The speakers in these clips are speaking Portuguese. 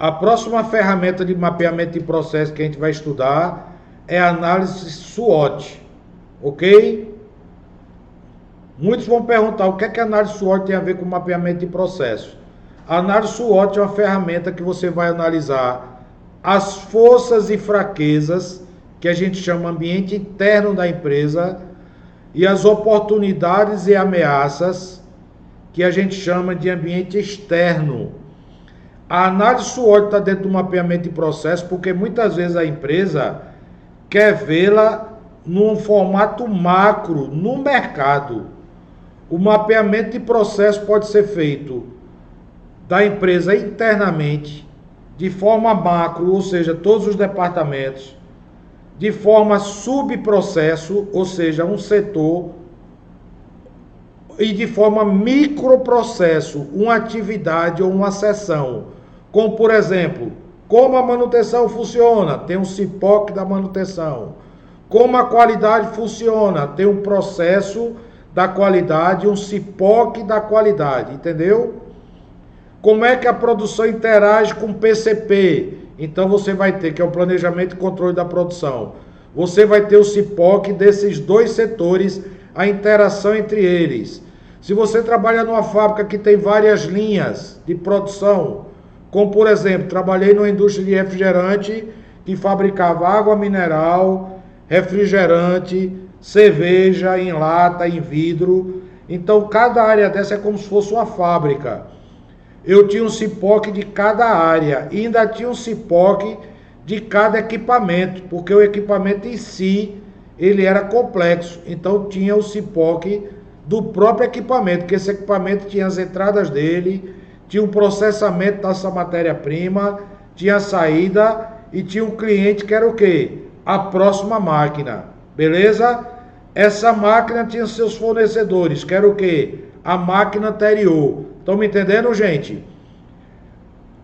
A próxima ferramenta de mapeamento de processo que a gente vai estudar é a análise SWOT, ok? Muitos vão perguntar o que é que a análise SWOT tem a ver com mapeamento de processo. A análise SWOT é uma ferramenta que você vai analisar as forças e fraquezas, que a gente chama ambiente interno da empresa, e as oportunidades e ameaças, que a gente chama de ambiente externo. A análise SWOT está dentro do mapeamento de processo porque muitas vezes a empresa quer vê-la num formato macro, no mercado. O mapeamento de processo pode ser feito da empresa internamente, de forma macro, ou seja, todos os departamentos, de forma subprocesso, ou seja, um setor, e de forma microprocesso, uma atividade ou uma seção. Como, por exemplo, como a manutenção funciona? Tem um CIPOC da manutenção. Como a qualidade funciona? Tem um processo da qualidade, um CIPOC da qualidade, entendeu? Como é que a produção interage com o PCP? Então você vai ter, que é o planejamento e controle da produção. Você vai ter o CIPOC desses dois setores, a interação entre eles. Se você trabalha numa fábrica que tem várias linhas de produção, como por exemplo, trabalhei numa indústria de refrigerante que fabricava água mineral, refrigerante, cerveja em lata, em vidro. Então cada área dessa é como se fosse uma fábrica. Eu tinha um CIPOC de cada área e ainda tinha um CIPOC de cada equipamento, porque o equipamento em si, ele era complexo. Então tinha o CIPOC do próprio equipamento, que esse equipamento tinha as entradas dele, tinha um processamento dessa matéria-prima, tinha a saída e tinha um cliente que era o quê? A próxima máquina, beleza? Essa máquina tinha seus fornecedores, que era o quê? A máquina anterior. Estão me entendendo, gente?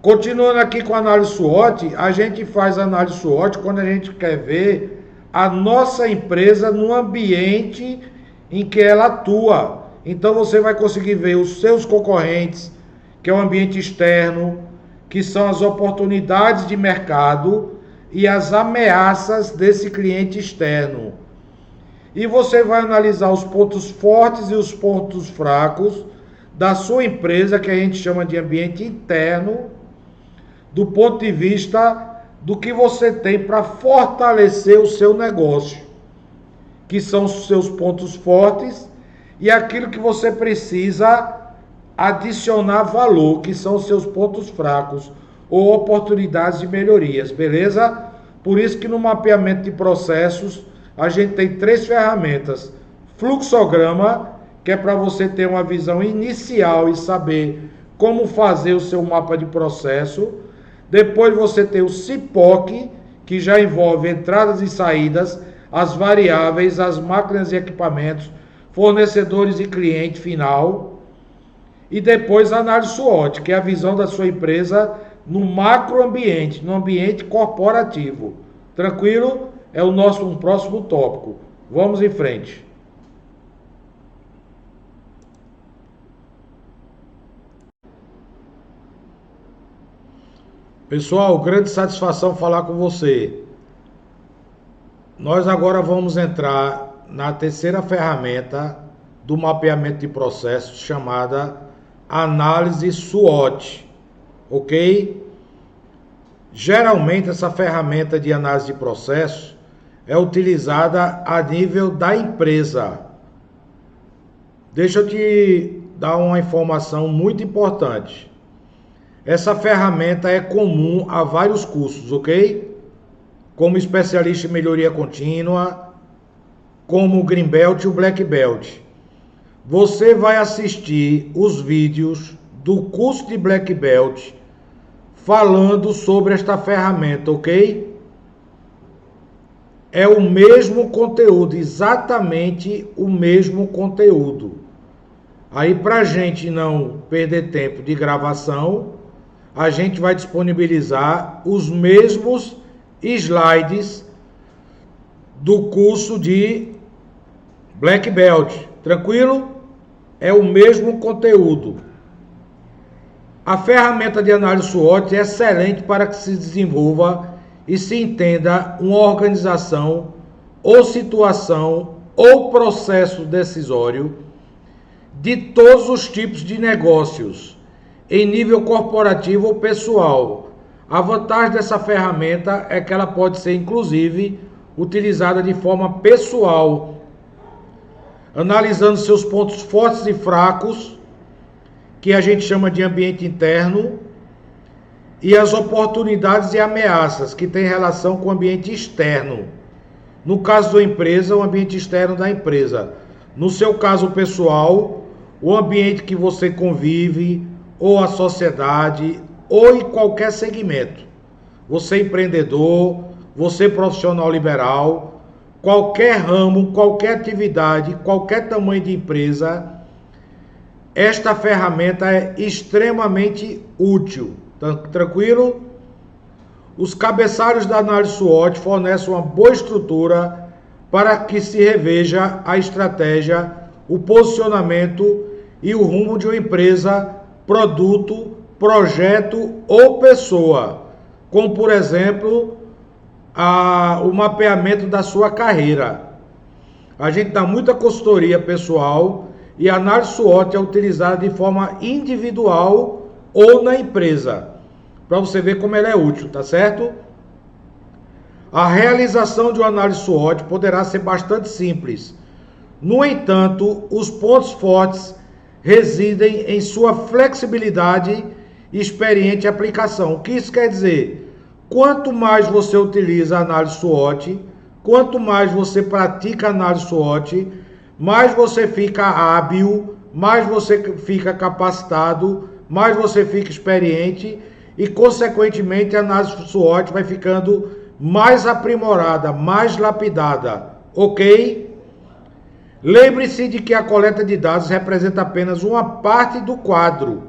Continuando aqui com a análise SWOT, a gente faz a análise SWOT quando a gente quer ver a nossa empresa no ambiente em que ela atua. Então você vai conseguir ver os seus concorrentes, que é o ambiente externo, que são as oportunidades de mercado e as ameaças desse cliente externo. E você vai analisar os pontos fortes e os pontos fracos da sua empresa, que a gente chama de ambiente interno, do ponto de vista do que você tem para fortalecer o seu negócio, que são os seus pontos fortes, e aquilo que você precisa adicionar valor, que são os seus pontos fracos ou oportunidades de melhorias, beleza? Por isso que no mapeamento de processos a gente tem 3 ferramentas: fluxograma, que é para você ter uma visão inicial e saber como fazer o seu mapa de processo. Depois você tem o CIPOC, que já envolve entradas e saídas, as variáveis, as máquinas e equipamentos, fornecedores e cliente final. E depois a análise SWOT, que é a visão da sua empresa no macroambiente, no ambiente corporativo. Tranquilo? É um próximo tópico. Vamos em frente. Pessoal, grande satisfação falar com você. Nós agora vamos entrar na terceira ferramenta do mapeamento de processos, chamada análise SWOT, ok? Geralmente essa ferramenta de análise de processos é utilizada a nível da empresa. Deixa eu te dar uma informação muito importante. Essa ferramenta é comum a vários cursos, ok? Como especialista em melhoria contínua, como o Green Belt e o Black Belt. Você vai assistir os vídeos do curso de Black Belt falando sobre esta ferramenta, ok? É o mesmo conteúdo, exatamente o mesmo conteúdo. Aí, para a gente não perder tempo de gravação, a gente vai disponibilizar os mesmos slides do curso de Black Belt. Tranquilo? É o mesmo conteúdo. A ferramenta de análise SWOT é excelente para que se desenvolva e se entenda uma organização ou situação ou processo decisório de todos os tipos de negócios, em nível corporativo ou pessoal. A vantagem dessa ferramenta é que ela pode ser, inclusive, utilizada de forma pessoal, analisando seus pontos fortes e fracos, que a gente chama de ambiente interno, e as oportunidades e ameaças, que tem relação com o ambiente externo. No caso da empresa, o ambiente externo da empresa. No seu caso pessoal, o ambiente que você convive, ou a sociedade, ou em qualquer segmento. Você empreendedor, você profissional liberal, qualquer ramo, qualquer atividade, qualquer tamanho de empresa, esta ferramenta é extremamente útil. Tranquilo? Os cabeçalhos da análise SWOT fornecem uma boa estrutura para que se reveja a estratégia, o posicionamento e o rumo de uma empresa, produto, projeto ou pessoa, como por exemplo o mapeamento da sua carreira. A gente dá muita consultoria pessoal e a análise SWOT é utilizada de forma individual ou na empresa, para você ver como ela é útil, tá certo? A realização de uma análise SWOT poderá ser bastante simples. No entanto, os pontos fortes residem em sua flexibilidade e experiente aplicação. O que isso quer dizer? Quanto mais você utiliza a análise SWOT, quanto mais você pratica a análise SWOT, mais você fica hábil, mais você fica capacitado, mais você fica experiente e, consequentemente, a análise SWOT vai ficando mais aprimorada, mais lapidada, ok? Lembre-se de que a coleta de dados representa apenas uma parte do quadro.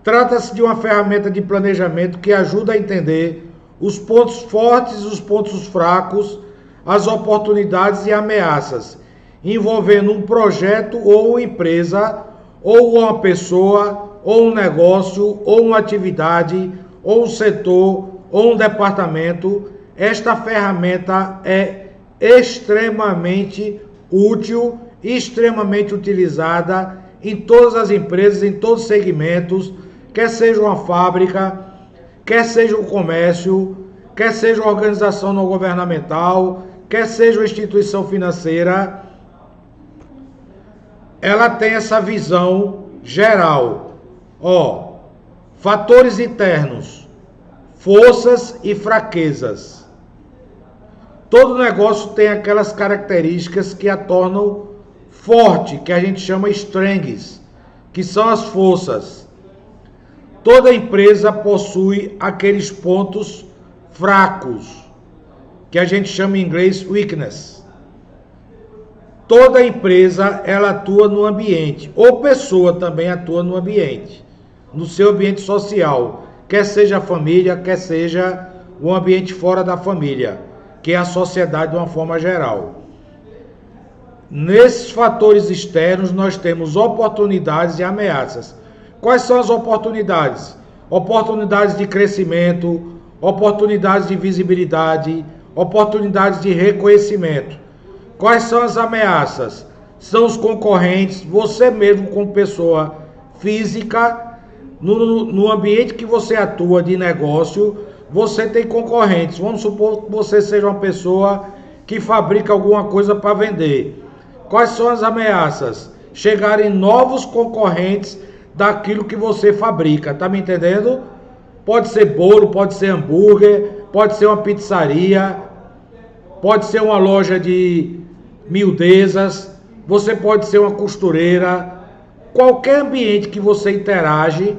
Trata-se de uma ferramenta de planejamento que ajuda a entender os pontos fortes e os pontos fracos, as oportunidades e ameaças, envolvendo um projeto ou uma empresa, ou uma pessoa, ou um negócio, ou uma atividade, ou um setor, ou um departamento. Esta ferramenta é extremamente útil e extremamente utilizada em todas as empresas, em todos os segmentos, quer seja uma fábrica, quer seja um comércio, quer seja uma organização não governamental, quer seja uma instituição financeira. Ela tem essa visão geral. Fatores internos, forças e fraquezas. Todo negócio tem aquelas características que a tornam forte, que a gente chama strengths, que são as forças. Toda empresa possui aqueles pontos fracos, que a gente chama em inglês weakness. Toda empresa, ela atua no ambiente, ou pessoa também atua no ambiente, no seu ambiente social, quer seja a família, quer seja o ambiente fora da família, que é a sociedade de uma forma geral. Nesses fatores externos, nós temos oportunidades e ameaças. Quais são as oportunidades? Oportunidades de crescimento, oportunidades de visibilidade, oportunidades de reconhecimento. Quais são as ameaças? São os concorrentes, você mesmo como pessoa física, no ambiente que você atua de negócio, você tem concorrentes. Vamos supor que você seja uma pessoa que fabrica alguma coisa para vender. Quais são as ameaças? Chegarem novos concorrentes daquilo que você fabrica, tá me entendendo? Pode ser bolo, pode ser hambúrguer, pode ser uma pizzaria, pode ser uma loja de miudezas, você pode ser uma costureira. Qualquer ambiente que você interage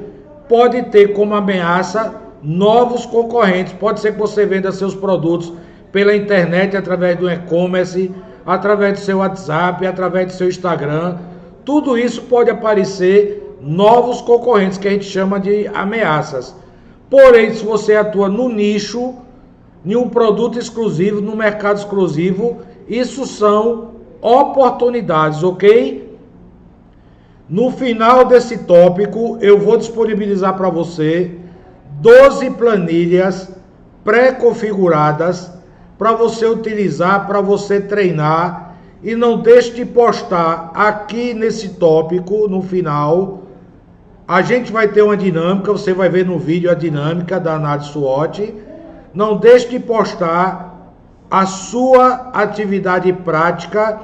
pode ter como ameaça novos concorrentes. Pode ser que você venda seus produtos pela internet, através do e-commerce, através do seu WhatsApp, através do seu Instagram. Tudo isso pode aparecer novos concorrentes, que a gente chama de ameaças. Porém, se você atua no nicho, em um produto exclusivo, no mercado exclusivo, isso são oportunidades, ok? No final desse tópico, eu vou disponibilizar para você 12 planilhas pré-configuradas para você utilizar, para você treinar. E não deixe de postar aqui nesse tópico, no final. A gente vai ter uma dinâmica, você vai ver no vídeo a dinâmica da análise SWOT. Não deixe de postar a sua atividade prática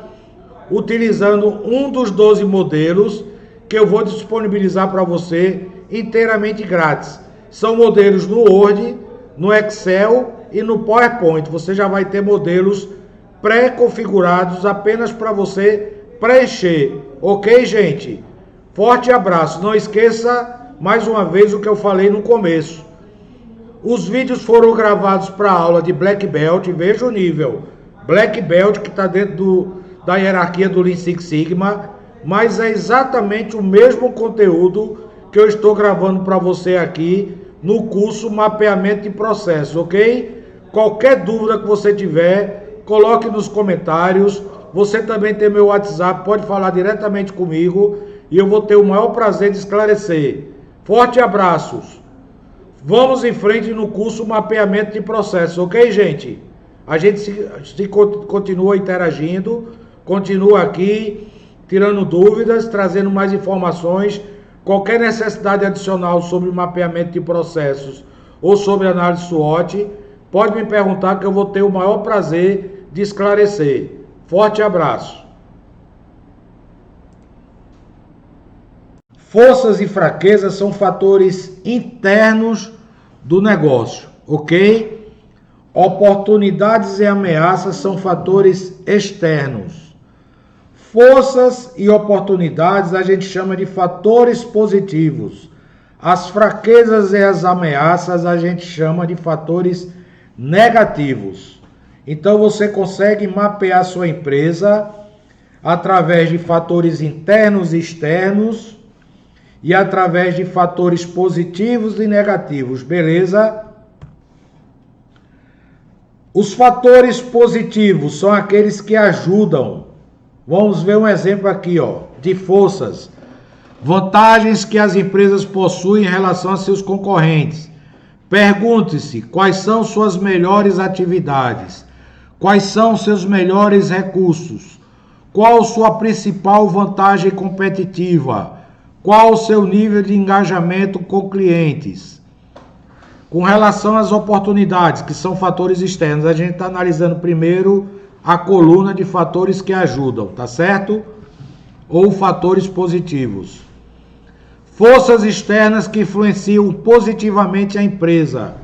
utilizando um dos 12 modelos que eu vou disponibilizar para você inteiramente grátis. São modelos no Word, no Excel e no PowerPoint. Você já vai ter modelos pré-configurados apenas para você preencher. Ok, gente? Forte abraço. Não esqueça mais uma vez o que eu falei no começo. Os vídeos foram gravados para a aula de Black Belt. Veja o nível Black Belt que está dentro da hierarquia do Lean Six Sigma, mas é exatamente o mesmo conteúdo que eu estou gravando para você aqui no curso Mapeamento de Processos, ok? Qualquer dúvida que você tiver, coloque nos comentários. Você também tem meu WhatsApp, pode falar diretamente comigo e eu vou ter o maior prazer de esclarecer. Forte abraços. Vamos em frente no curso Mapeamento de Processos, ok, gente? A gente continua interagindo, continua aqui, tirando dúvidas, trazendo mais informações. Qualquer necessidade adicional sobre mapeamento de processos ou sobre análise SWOT, pode me perguntar que eu vou ter o maior prazer de esclarecer. Forte abraço. Forças e fraquezas são fatores internos do negócio, ok? Oportunidades e ameaças são fatores externos. Forças e oportunidades a gente chama de fatores positivos. As fraquezas e as ameaças a gente chama de fatores negativos. Então você consegue mapear sua empresa através de fatores internos e externos e através de fatores positivos e negativos, beleza? Os fatores positivos são aqueles que ajudam. Vamos ver um exemplo aqui, de forças. Vantagens que as empresas possuem em relação a seus concorrentes. Pergunte-se quais são suas melhores atividades, quais são seus melhores recursos, qual sua principal vantagem competitiva, qual o seu nível de engajamento com clientes. Com relação às oportunidades, que são fatores externos, a gente está analisando primeiro a coluna de fatores que ajudam, tá certo? Ou fatores positivos. Forças externas que influenciam positivamente a empresa.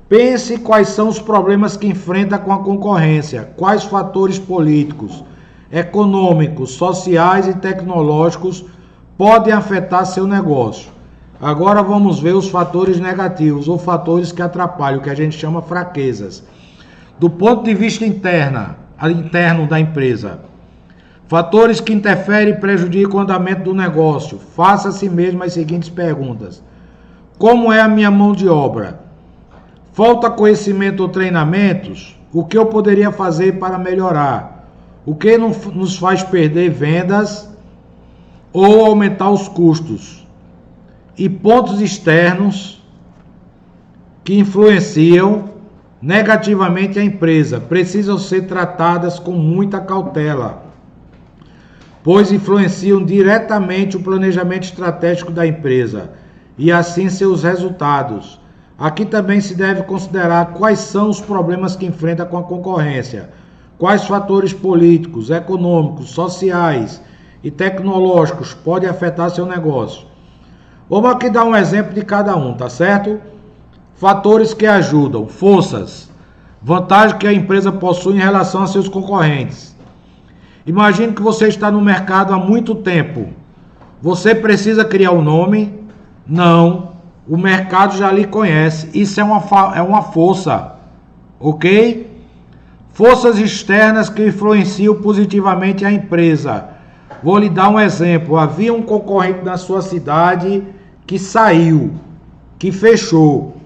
Pense quais são os problemas que enfrenta com a concorrência, quais fatores políticos, econômicos, sociais e tecnológicos podem afetar seu negócio. Agora vamos ver os fatores negativos ou fatores que atrapalham, que a gente chama fraquezas. Do ponto de vista interno da empresa, fatores que interferem e prejudicam o andamento do negócio. Faça a si mesmo as seguintes perguntas: como é a minha mão de obra? Falta conhecimento ou treinamentos? O que eu poderia fazer para melhorar? O que nos faz perder vendas ou aumentar os custos? E pontos externos que influenciam negativamente a empresa precisam ser tratadas com muita cautela, pois influenciam diretamente o planejamento estratégico da empresa e assim seus resultados. Aqui também se deve considerar quais são os problemas que enfrenta com a concorrência, quais fatores políticos, econômicos, sociais e tecnológicos podem afetar seu negócio. Vamos aqui dar um exemplo de cada um, tá certo? Fatores que ajudam. Forças. Vantagem que a empresa possui em relação a seus concorrentes. Imagine que você está no mercado há muito tempo. Você precisa criar um nome? Não. O mercado já lhe conhece. Isso é uma força. Ok? Forças externas que influenciam positivamente a empresa. Vou lhe dar um exemplo. Havia um concorrente na sua cidade que saiu, que fechou.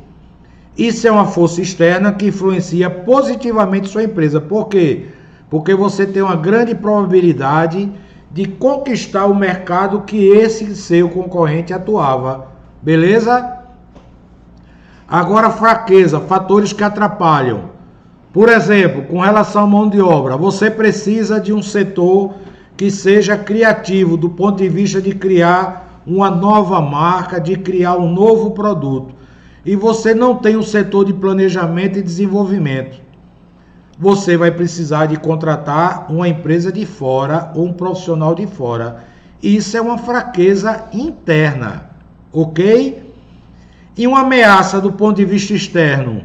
Isso é uma força externa que influencia positivamente sua empresa. Por quê? Porque você tem uma grande probabilidade de conquistar o mercado que esse seu concorrente atuava. Beleza? Agora, fraqueza, fatores que atrapalham. Por exemplo, com relação à mão de obra, você precisa de um setor que seja criativo do ponto de vista de criar uma nova marca, de criar um novo produto. E você não tem um setor de planejamento e desenvolvimento. Você vai precisar de contratar uma empresa de fora ou um profissional de fora. Isso é uma fraqueza interna, ok? E uma ameaça do ponto de vista externo.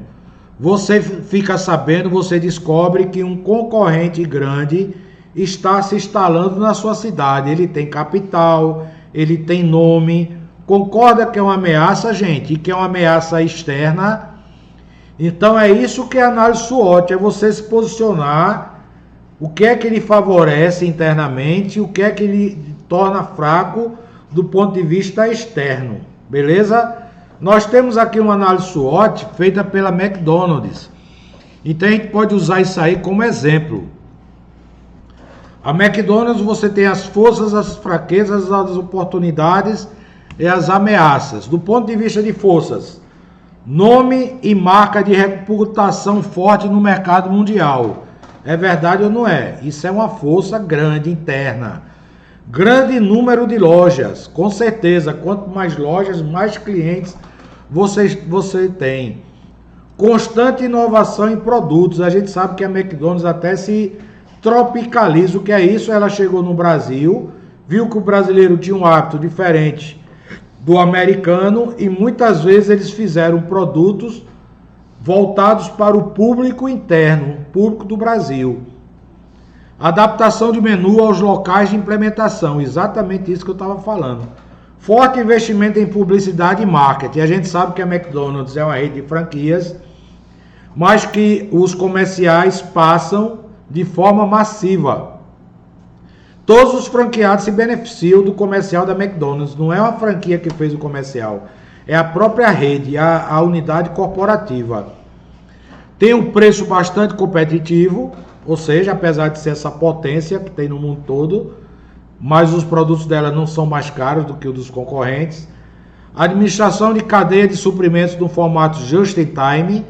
Você fica sabendo, você descobre que um concorrente grande está se instalando na sua cidade. Ele tem capital, ele tem nome. Concorda que é uma ameaça, gente? E que é uma ameaça externa? Então é isso que é análise SWOT, é você se posicionar, o que é que ele favorece internamente, o que é que ele torna fraco do ponto de vista externo, beleza? Nós temos aqui uma análise SWOT feita pela McDonald's, então a gente pode usar isso aí como exemplo. A McDonald's, você tem as forças, as fraquezas, as oportunidades e as ameaças. Do ponto de vista de forças, nome e marca de reputação forte no mercado mundial. É verdade ou não é? Isso é uma força grande interna. Grande número de lojas, com certeza. Quanto mais lojas, mais clientes você tem. Constante inovação em produtos. A gente sabe que a McDonald's até se tropicaliza. O que é isso? Ela chegou no Brasil, viu que o brasileiro tinha um hábito diferente do americano e muitas vezes eles fizeram produtos voltados para o público interno, público do Brasil. Adaptação de menu aos locais de implementação, exatamente isso que eu estava falando. Forte investimento em publicidade e marketing. A gente sabe que a McDonald's é uma rede de franquias, mas que os comerciais passam de forma massiva. Todos os franqueados se beneficiam do comercial da McDonald's. Não é uma franquia que fez o comercial. É a própria rede, a unidade corporativa. Tem um preço bastante competitivo, ou seja, apesar de ser essa potência que tem no mundo todo, mas os produtos dela não são mais caros do que os dos concorrentes. Administração de cadeia de suprimentos no formato just in time,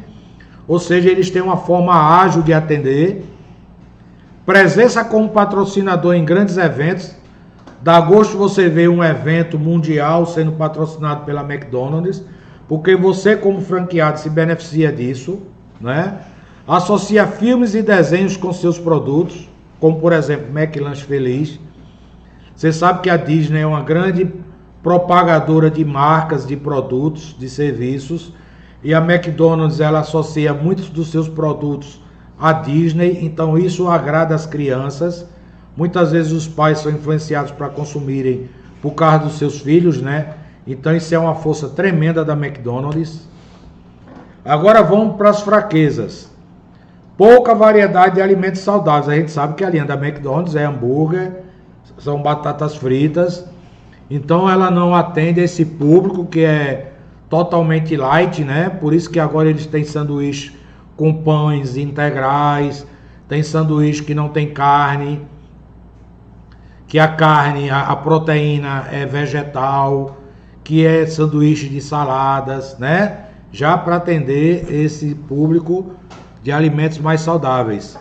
ou seja, eles têm uma forma ágil de atender. Presença como patrocinador em grandes eventos. Dá gosto você ver um evento mundial sendo patrocinado pela McDonald's, porque você como franqueado se beneficia disso, né? Associa filmes e desenhos com seus produtos, como por exemplo McLanche Feliz. Você sabe que a Disney é uma grande propagadora de marcas, de produtos, de serviços, e a McDonald's ela associa muitos dos seus produtos a Disney, então isso agrada as crianças. Muitas vezes os pais são influenciados para consumirem por causa dos seus filhos, né? Então isso é uma força tremenda da McDonald's. Agora vamos para as fraquezas. Pouca variedade de alimentos saudáveis. A gente sabe que a linha da McDonald's é hambúrguer, são batatas fritas, então ela não atende esse público que é totalmente light, né? Por isso que agora eles têm sanduíche com pães integrais, tem sanduíche que não tem carne, que a carne, a proteína é vegetal, que é sanduíche de saladas, né? Já para atender esse público de alimentos mais saudáveis.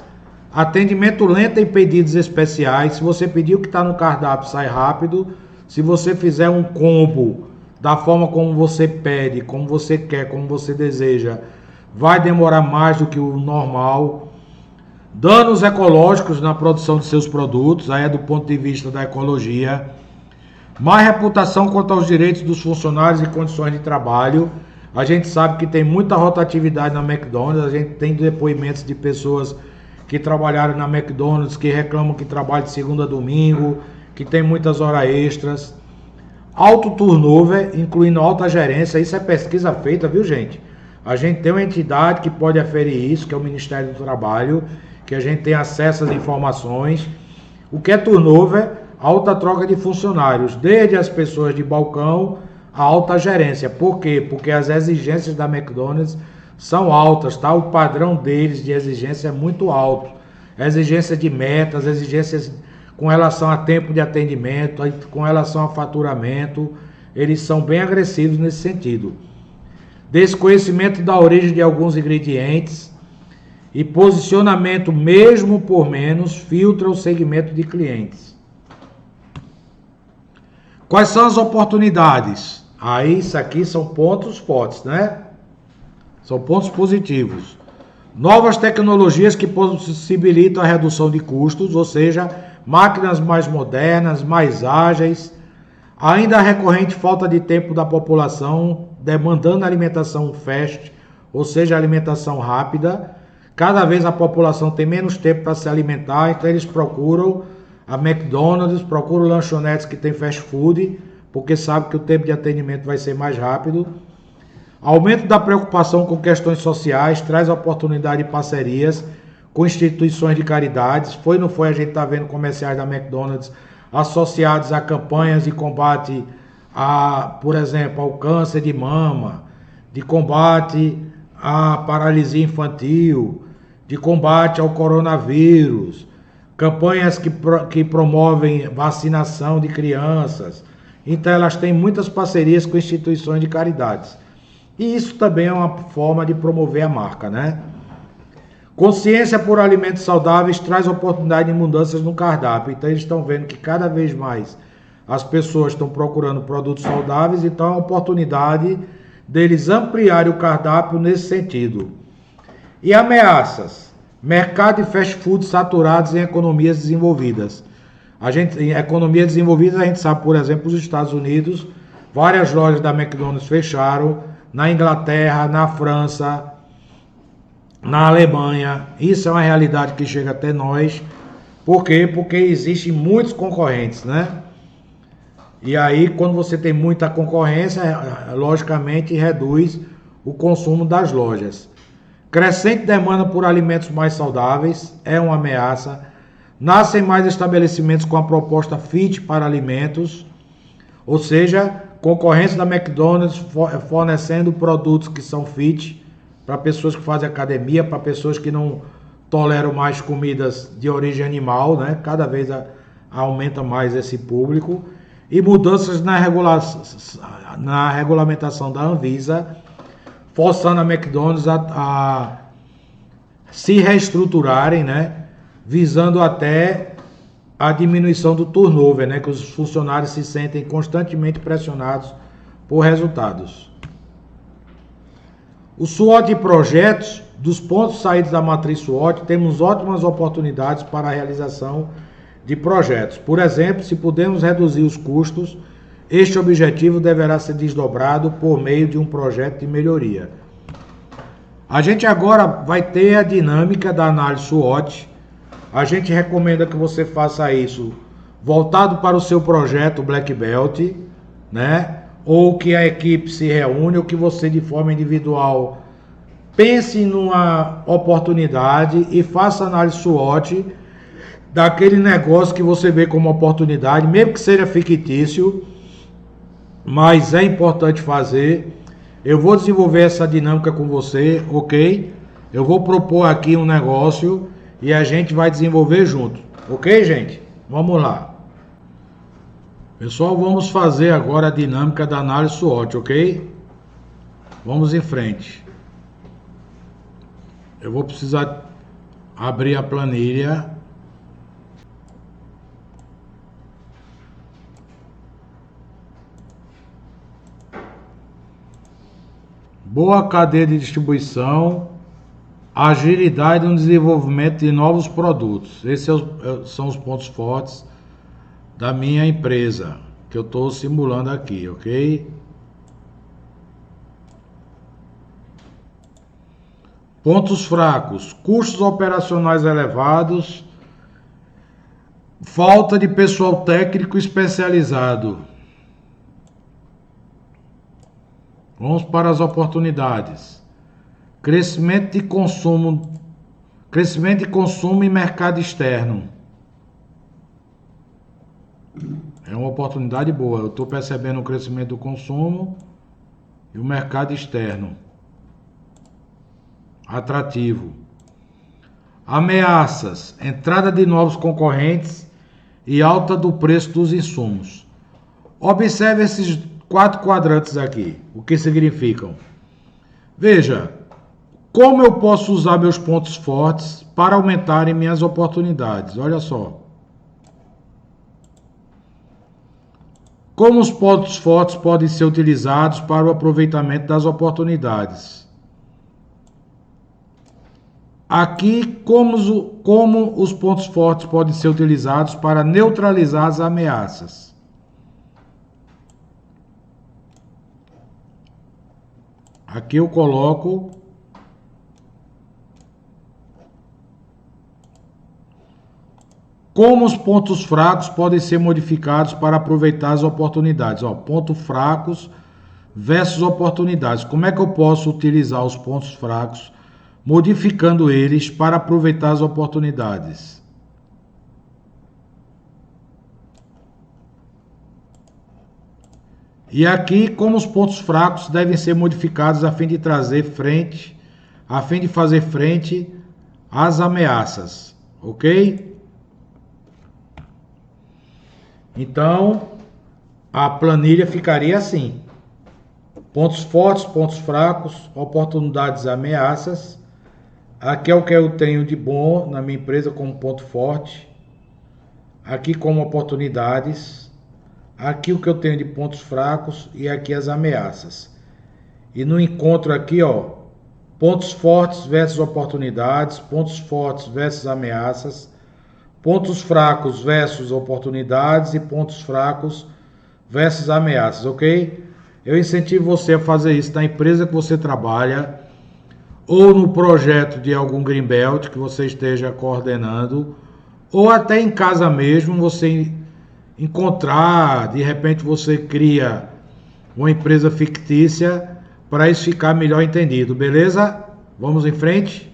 Atendimento lento em pedidos especiais. Se você pedir o que está no cardápio, sai rápido. Se você fizer um combo da forma como você pede, como você quer, como você deseja, vai demorar mais do que o normal. Danos ecológicos na produção de seus produtos, aí é do ponto de vista da ecologia. Má reputação quanto aos direitos dos funcionários e condições de trabalho. A gente sabe que tem muita rotatividade na McDonald's, a gente tem depoimentos de pessoas que trabalharam na McDonald's, que reclamam que trabalham de segunda a domingo, que tem muitas horas extras. Alto turnover, incluindo alta gerência, isso é pesquisa feita, viu gente? A gente tem uma entidade que pode aferir isso, que é o Ministério do Trabalho, que a gente tem acesso às informações. O que é turnover? Alta troca de funcionários, desde as pessoas de balcão a alta gerência. Por quê? Porque as exigências da McDonald's são altas, tá? O padrão deles de exigência é muito alto. Exigência de metas, exigências com relação a tempo de atendimento, com relação a faturamento, eles são bem agressivos nesse sentido. Desconhecimento da origem de alguns ingredientes e posicionamento mesmo por menos filtra o segmento de clientes. Quais são as oportunidades? Aí, isso aqui são pontos fortes, né? São pontos positivos. Novas tecnologias que possibilitam a redução de custos, ou seja, máquinas mais modernas, mais ágeis. Ainda a recorrente falta de tempo da população, demandando alimentação fast, ou seja, alimentação rápida. Cada vez a população tem menos tempo para se alimentar, então eles procuram a McDonald's, procuram lanchonetes que tem fast food, porque sabe que o tempo de atendimento vai ser mais rápido. Aumento da preocupação com questões sociais, traz oportunidade de parcerias com instituições de caridades. Foi ou não foi, a gente está vendo comerciais da McDonald's associados a campanhas de combate a, por exemplo, ao câncer de mama, de combate à paralisia infantil, de combate ao coronavírus, campanhas que promovem vacinação de crianças. Então elas têm muitas parcerias com instituições de caridades. E isso também é uma forma de promover a marca, né? Consciência por alimentos saudáveis traz oportunidade de mudanças no cardápio. Então eles estão vendo que cada vez mais as pessoas estão procurando produtos saudáveis, então é uma oportunidade deles ampliarem o cardápio nesse sentido. E ameaças? Mercado de fast food saturados em economias desenvolvidas. Em economias desenvolvidas a gente sabe, por exemplo, os Estados Unidos, várias lojas da McDonald's fecharam, na Inglaterra, na França, na Alemanha. Isso é uma realidade que chega até nós. Por quê? Porque existem muitos concorrentes, né? E aí, quando você tem muita concorrência, logicamente reduz o consumo das lojas. Crescente demanda por alimentos mais saudáveis é uma ameaça. Nascem mais estabelecimentos com a proposta fit para alimentos, ou seja, concorrência da McDonald's fornecendo produtos que são fit para pessoas que fazem academia, para pessoas que não toleram mais comidas de origem animal, né? Cada vez aumenta mais esse público. E mudanças na regulamentação da Anvisa, forçando a McDonald's a se reestruturarem, né? Visando até a diminuição do turnover, né? Que os funcionários se sentem constantemente pressionados por resultados. O SWOT e projetos, dos pontos saídos da matriz SWOT, temos ótimas oportunidades para a realização de projetos. Por exemplo, se pudermos reduzir os custos, este objetivo deverá ser desdobrado por meio de um projeto de melhoria. A gente agora vai ter a dinâmica da análise SWOT. A gente recomenda que você faça isso voltado para o seu projeto Black Belt, né? Ou que a equipe se reúne, ou que você de forma individual pense numa oportunidade e faça análise SWOT daquele negócio que você vê como oportunidade, mesmo que seja fictício, mas é importante fazer. Eu vou desenvolver essa dinâmica com você, ok? Eu vou propor aqui um negócio e a gente vai desenvolver junto, ok, gente? Vamos lá. Pessoal, vamos fazer agora a dinâmica da análise SWOT, ok? Vamos em frente. Eu vou precisar abrir a planilha. Boa cadeia de distribuição, agilidade no desenvolvimento de novos produtos. Esses são os pontos fortes da minha empresa, que eu estou simulando aqui, ok? Pontos fracos: custos operacionais elevados, falta de pessoal técnico especializado. Vamos para as oportunidades. Crescimento de consumo e mercado externo. É uma oportunidade boa. Eu estou percebendo o crescimento do consumo e o mercado externo. Atrativo. Ameaças: entrada de novos concorrentes e alta do preço dos insumos. Observe esses 4 quadrantes aqui, o que significam. Veja, como eu posso usar meus pontos fortes para aumentarem minhas oportunidades? Olha só. Como os pontos fortes podem ser utilizados para o aproveitamento das oportunidades? Aqui, como os pontos fortes podem ser utilizados para neutralizar as ameaças? Aqui eu coloco como os pontos fracos podem ser modificados para aproveitar as oportunidades. Ó, pontos fracos versus oportunidades. Como é que eu posso utilizar os pontos fracos, modificando eles para aproveitar as oportunidades? E aqui, como os pontos fracos devem ser modificados a fim de fazer frente às ameaças, ok? Então, a planilha ficaria assim: pontos fortes, pontos fracos, oportunidades e ameaças. Aqui é o que eu tenho de bom na minha empresa como ponto forte. Aqui como oportunidades. Aqui o que eu tenho de pontos fracos e aqui as ameaças. E no encontro aqui, ó, pontos fortes versus oportunidades, pontos fortes versus ameaças, pontos fracos versus oportunidades e pontos fracos versus ameaças, ok? Eu incentivo você a fazer isso na empresa que você trabalha ou no projeto de algum Greenbelt que você esteja coordenando, ou até em casa mesmo, você encontrar, de repente você cria uma empresa fictícia para isso ficar melhor entendido, beleza? Vamos em frente?